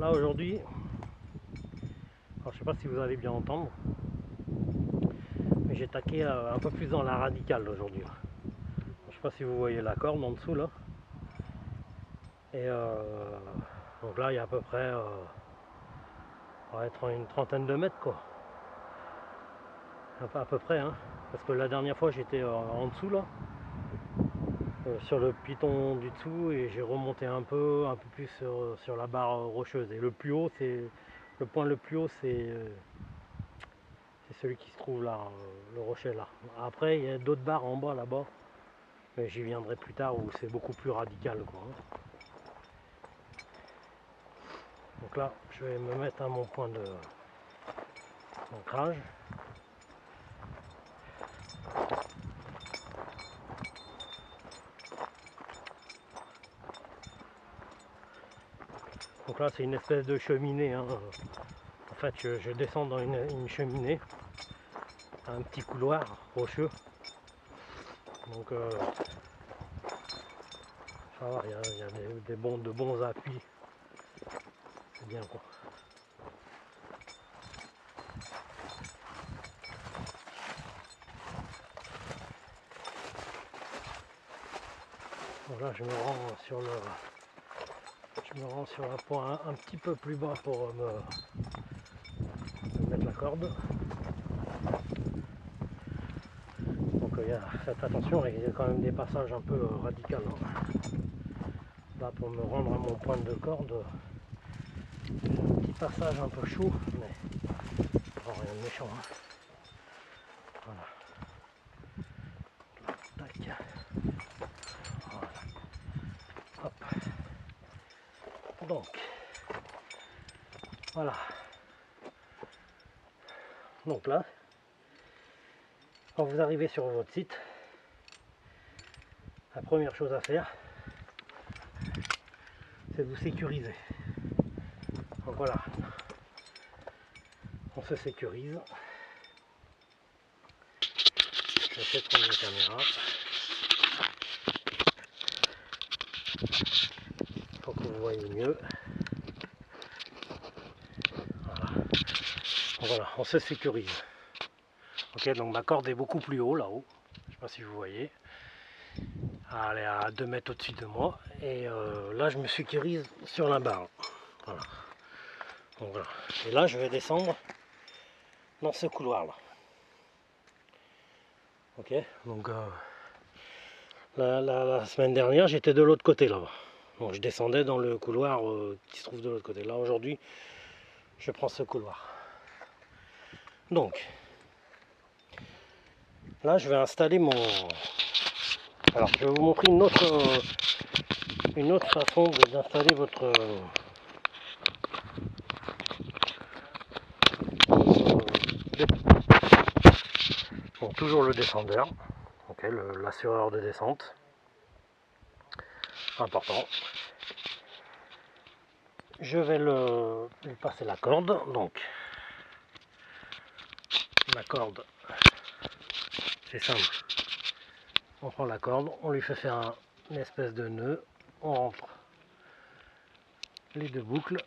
là aujourd'hui, je sais pas si vous allez bien entendre, mais j'ai taqué un peu plus dans la radicale aujourd'hui. Je sais pas si vous voyez la corde en dessous là. Et donc là il y a à peu près, ça va être une trentaine de mètres quoi. À peu près, hein. Parce que la dernière fois j'étais en dessous là, sur le piton du dessous, et j'ai remonté un peu plus sur la barre rocheuse. Et le plus haut, c'est le point le plus haut, c'est celui qui se trouve là, le rocher là. Après il y a d'autres barres en bas là-bas, mais j'y viendrai plus tard où c'est beaucoup plus radical quoi. Donc là je vais me mettre à mon point d'ancrage. Donc là c'est une espèce de cheminée, hein. En fait je descends dans une cheminée, un petit couloir rocheux. Donc ça va, il y a de bons appuis, c'est bien quoi. Donc là je me rends sur la point un petit peu plus bas pour me mettre la corde. Donc faites attention, il y a quand même des passages un peu radicaux, hein. Là pour me rendre à mon point de corde, un petit passage un peu chaud, mais rien de méchant, hein. Voilà. Tac. Voilà. Hop. Donc voilà. Donc là, quand vous arrivez sur votre site, la première chose à faire, c'est de vous sécuriser. Donc voilà, on se sécurise. Je vais essayer de prendre la caméra pour que vous voyez mieux. Voilà. Donc voilà, on se sécurise. Ok, donc ma corde est beaucoup plus haut là-haut. Je ne sais pas si vous voyez. Elle est à 2 mètres au-dessus de moi. Et là, je me sécurise sur la barre. Voilà. Donc voilà. Et là, je vais descendre dans ce couloir-là. Ok, donc la semaine dernière, j'étais de l'autre côté là-bas. Donc je descendais dans le couloir qui se trouve de l'autre côté. Là, aujourd'hui, je prends ce couloir. Donc, là, je vais installer mon... Alors, je vais vous montrer une autre façon d'installer votre... Bon, toujours le descendeur, okay, l'assureur de descente, important. Je vais lui passer la corde, donc la corde, c'est simple. On prend la corde, on lui fait faire une espèce de nœud, on rentre les deux boucles.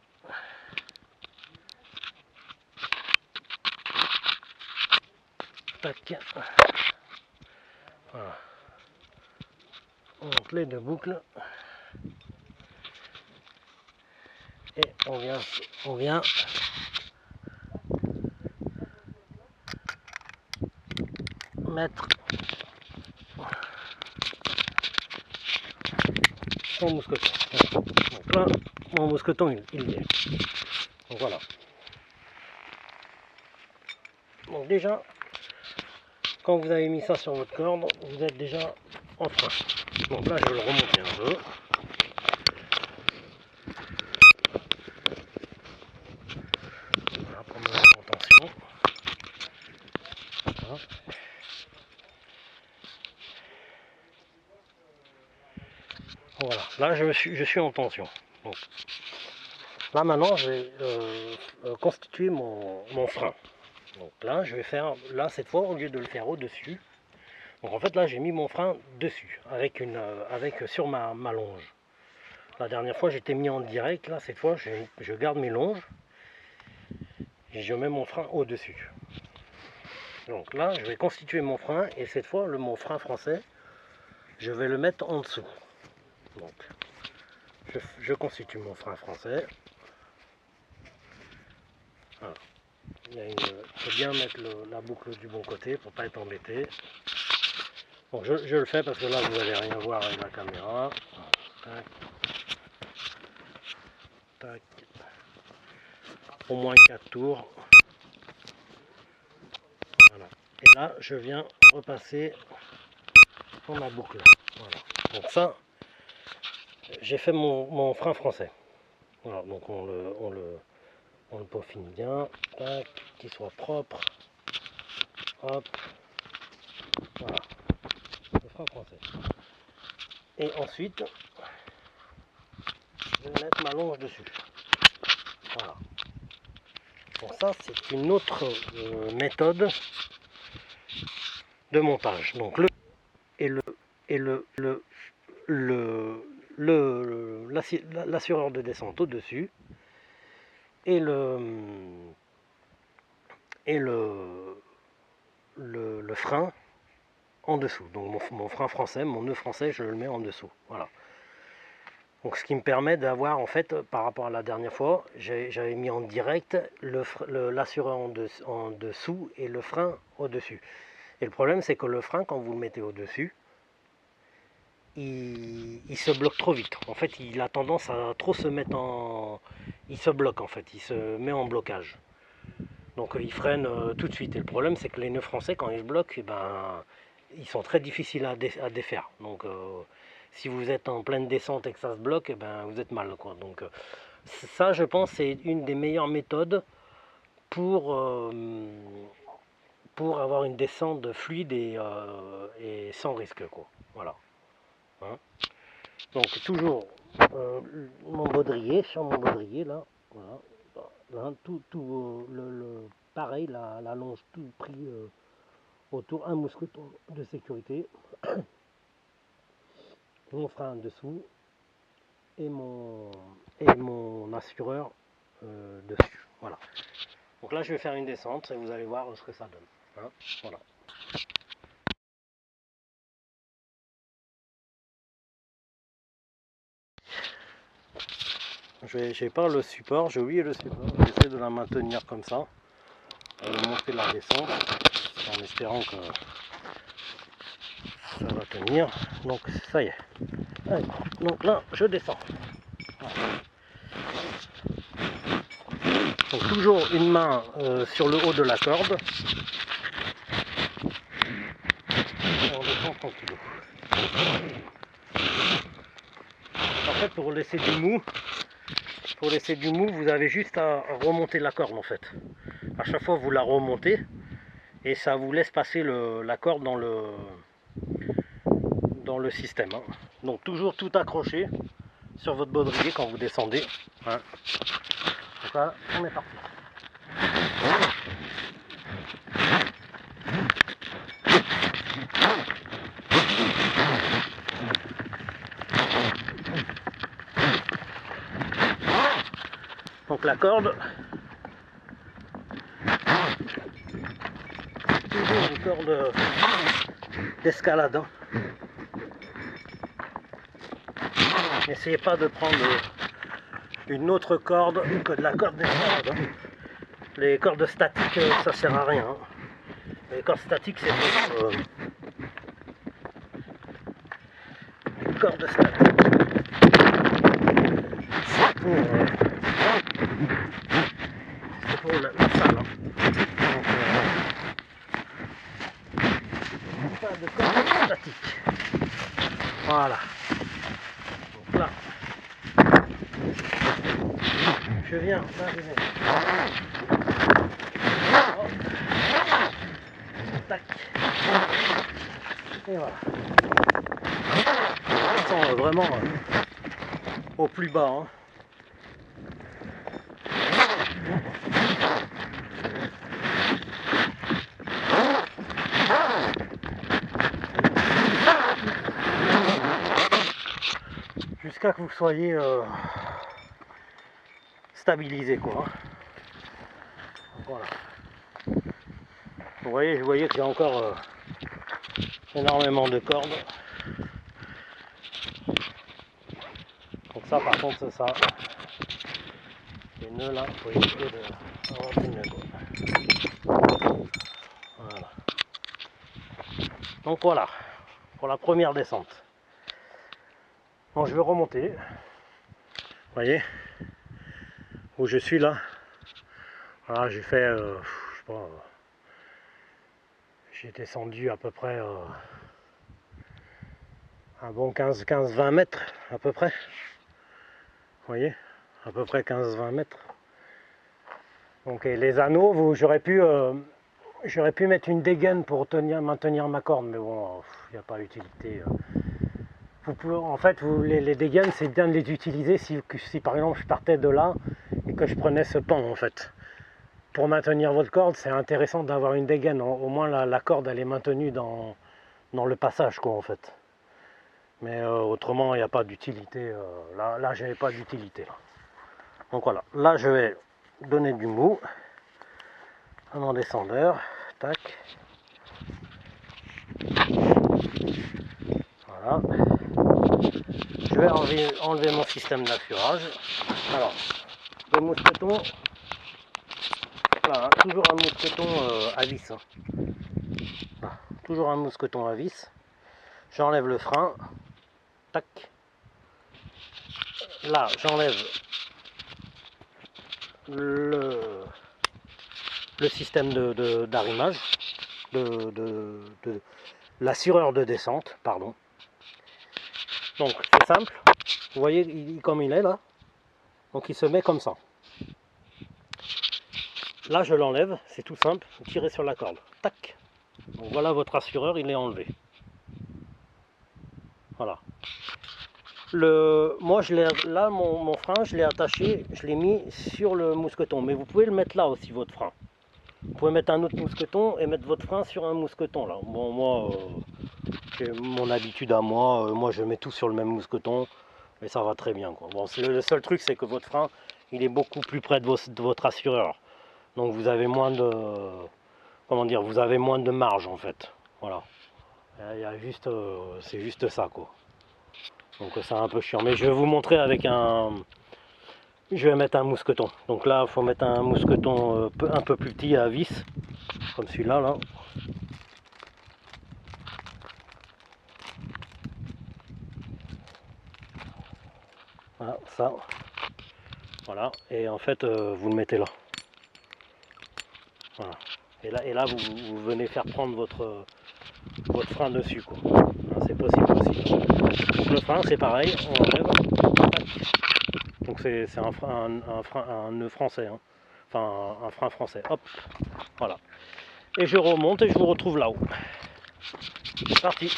Tac. Voilà. On rentre les deux boucles. Et on vient mettre son mousqueton. Donc là, mon mousqueton il y est. Donc voilà. Donc déjà, quand vous avez mis ça sur votre corde, vous êtes déjà en frein. Donc là, je vais le remonter un peu. Voilà, pour me mettre en tension. Voilà. Voilà, là je suis en tension. Donc, là maintenant, je vais constituer mon frein. Donc là, je vais faire, là cette fois, au lieu de le faire au-dessus, donc en fait là j'ai mis mon frein dessus, avec sur ma longe. La dernière fois j'étais mis en direct, là cette fois je garde mes longes et je mets mon frein au-dessus. Donc là je vais constituer mon frein et cette fois mon frein français, je vais le mettre en dessous. Donc je constitue mon frein français. Voilà. Il faut bien mettre la boucle du bon côté pour pas être embêté. Bon, je le fais parce que là vous n'allez rien voir avec la caméra. Tac. Tac. Au moins 4 tours. Voilà. Et là je viens repasser dans ma boucle. Voilà. Donc ça, j'ai fait mon frein français. Voilà, donc on le peaufine bien, qu'il soit propre. Hop, voilà, le frein français. Et ensuite, je vais mettre ma longe dessus. Voilà. Bon, ça c'est une autre méthode de montage. Donc l'assureur de descente au-dessus et le frein en dessous. Donc mon frein français, mon nœud français, je le mets en dessous. Voilà. Donc ce qui me permet d'avoir, en fait, par rapport à la dernière fois, j'avais mis en direct l'assureur en dessous et le frein au-dessus. Et le problème, c'est que le frein, quand vous le mettez au-dessus, il se bloque trop vite. En fait, il a tendance à trop se mettre en... Il se bloque, en fait. Il se met en blocage. Donc il freine tout de suite. Et le problème, c'est que les nœuds français, quand ils se bloquent, eh ben, ils sont très difficiles à défaire. Donc si vous êtes en pleine descente et que ça se bloque, eh ben, vous êtes mal, quoi. Donc ça, je pense, c'est une des meilleures méthodes pour avoir une descente fluide et sans risque, quoi. Voilà. Hein. Donc toujours mon baudrier, sur mon baudrier, là, voilà. Là, pareil, la longe tout pris autour, un mousqueton de sécurité, mon frein dessous et mon assureur dessus. Voilà. Donc là je vais faire une descente et vous allez voir ce que ça donne. Hein, voilà. J'ai pas le support, j'ai oublié le support, j'essaie de la maintenir comme ça, de monter la descente, en espérant que ça va tenir. Donc ça y est. Allez, donc là je descends. Voilà. Donc toujours une main sur le haut de la corde. Et on descend tranquillou. En fait, pour laisser du mou, vous avez juste à remonter la corde en fait. À chaque fois vous la remontez et ça vous laisse passer la corde dans le système. Hein. Donc toujours tout accroché sur votre baudrier quand vous descendez. Hein. Donc là, on est parti. Donc la corde, toujours une corde d'escalade. Hein. N'essayez pas de prendre une autre corde que de la corde d'escalade. Hein. Les cordes statiques, ça sert à rien. Hein. Les cordes statiques, c'est pour les cordes statiques. C'est pour la salle. Hein. Donc, pas de corde statique. Voilà. Donc là, je viens d'arriver. Tac. Et voilà. On sent vraiment au plus bas. Hein. jusqu'à que vous soyez stabilisé quoi. Voilà. Vous voyez que j'ai encore énormément de cordes. Donc ça par contre c'est ça. Les nœuds là, il faut éviter d'avoir des nœuds quoi. Voilà. Donc voilà, pour la première descente. Bon, je vais remonter. Vous voyez où je suis là. Voilà, j'ai fait, je sais pas, j'ai descendu à peu près un bon 15-20 mètres à peu près. Vous voyez, à peu près 15-20 mètres. Donc et les anneaux, j'aurais pu mettre une dégaine pour maintenir ma corde, mais bon, il n'y a pas d'utilité. En fait, les dégaines, c'est bien de les utiliser si par exemple je partais de là et que je prenais ce pan en fait. Pour maintenir votre corde, c'est intéressant d'avoir une dégaine. Au moins la corde elle est maintenue dans le passage quoi en fait. Mais autrement il n'y a pas d'utilité. Là j'avais pas d'utilité. Donc voilà, là je vais donner du mou à mon descendeur. Tac. Voilà. Je vais enlever mon système d'affurage. Alors, le mousqueton, voilà, toujours un mousqueton à vis. Hein. Voilà, toujours un mousqueton à vis. J'enlève le frein. Tac. Là, j'enlève le système d'arrimage, de l'assureur de descente, pardon. Donc, c'est simple. Vous voyez comme il est là. Donc, il se met comme ça. Là, je l'enlève, c'est tout simple. Vous tirez sur la corde. Tac. Donc, voilà votre assureur, il est enlevé. Voilà. Moi, là, mon frein, je l'ai attaché, je l'ai mis sur le mousqueton. Mais vous pouvez le mettre là aussi, votre frein. Vous pouvez mettre un autre mousqueton et mettre votre frein sur un mousqueton là. Bon, moi, j'ai mon habitude à moi. Moi, je mets tout sur le même mousqueton et ça va très bien, quoi. Bon, le seul truc, c'est que votre frein, il est beaucoup plus près de votre assureur. Donc, vous avez moins de, comment dire, vous avez moins de marge en fait. Voilà. Il y a juste, c'est juste ça, quoi. Donc, c'est un peu chiant. Mais je vais vous montrer avec je vais mettre un mousqueton. Donc là, il faut mettre un mousqueton un peu plus petit à vis, comme celui-là. Là. Voilà, ça. Voilà. Et en fait, vous le mettez là. Voilà. Et là vous venez faire prendre votre frein dessus, quoi. C'est possible aussi. Le frein, c'est pareil. On enlève. Donc c'est un nœud français. Hein. Enfin, un frein français. Hop. Voilà. Et je remonte et je vous retrouve là-haut. C'est parti.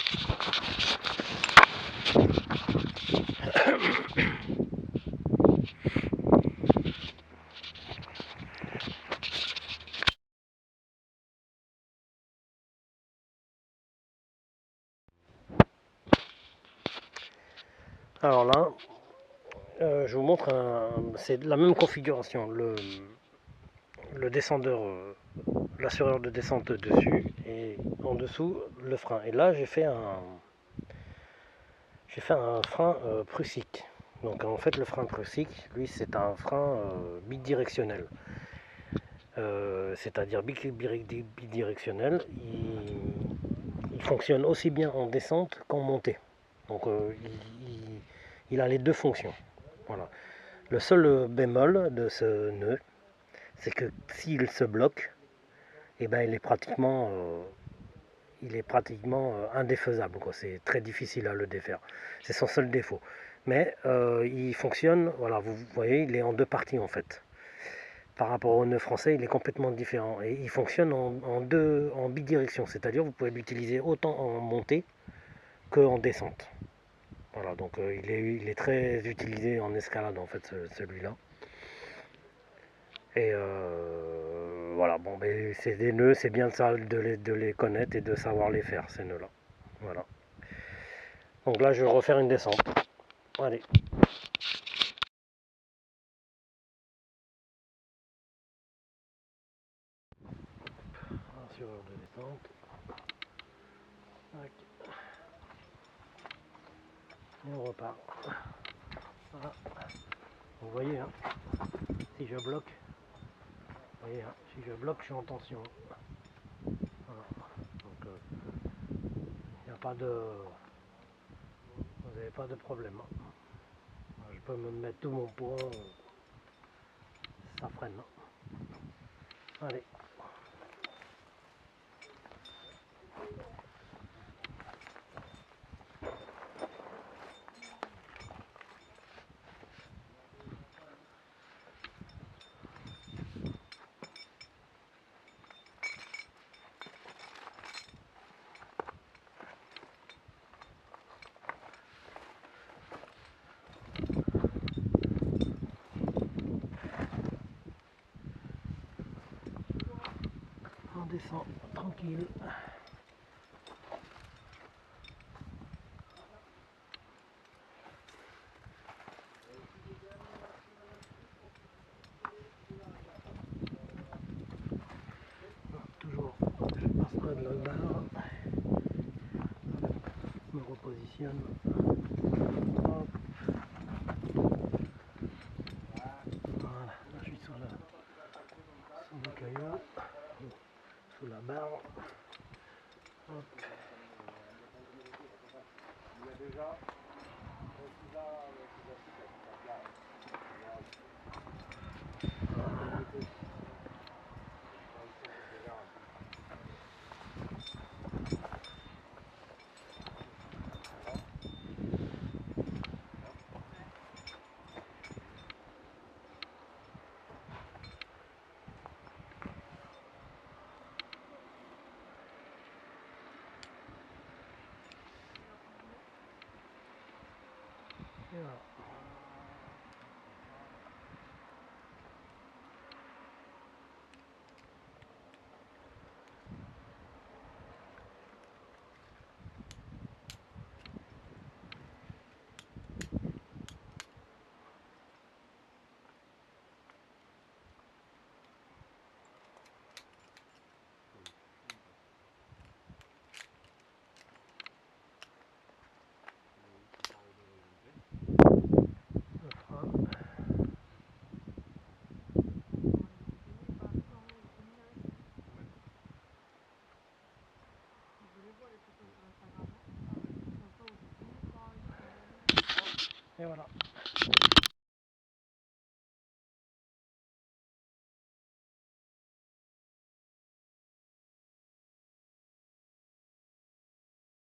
Alors là, je vous montre c'est la même configuration. Le descendeur, l'assureur de descente dessus et en dessous le frein. Et là j'ai fait un frein prussique. Donc en fait le frein prussique, lui c'est un frein bidirectionnel. C'est-à-dire bidirectionnel, il fonctionne aussi bien en descente qu'en montée. Donc il a les deux fonctions. Voilà. Le seul bémol de ce nœud, c'est que s'il se bloque, eh ben, il est pratiquement indéfaisable. C'est très difficile à le défaire. C'est son seul défaut. Mais il fonctionne, voilà, vous voyez, il est en deux parties en fait. Par rapport au nœud français, il est complètement différent. Et il fonctionne en bidirection, c'est-à-dire vous pouvez l'utiliser autant en montée qu'en descente. Voilà, donc il est très utilisé en escalade en fait celui-là. Et voilà, bon, mais c'est des nœuds, c'est bien ça de les connaître et de savoir les faire ces nœuds-là. Voilà. Donc là, je vais refaire une descente. Allez. Assureur de descente. Tac. Et on repart. Voilà. Vous voyez, hein, si je bloque, vous voyez, hein, si je bloque, je suis en tension. Voilà. Donc, il n'y a pas de... Vous n'avez pas de problème. Je peux me mettre tout mon poids, ça freine. Allez. On descend tranquille. Toujours, je passe près de la barre. Je me repositionne. Hop. Voilà, là je suis sur le caillou, sous la barre. Hop. Et voilà.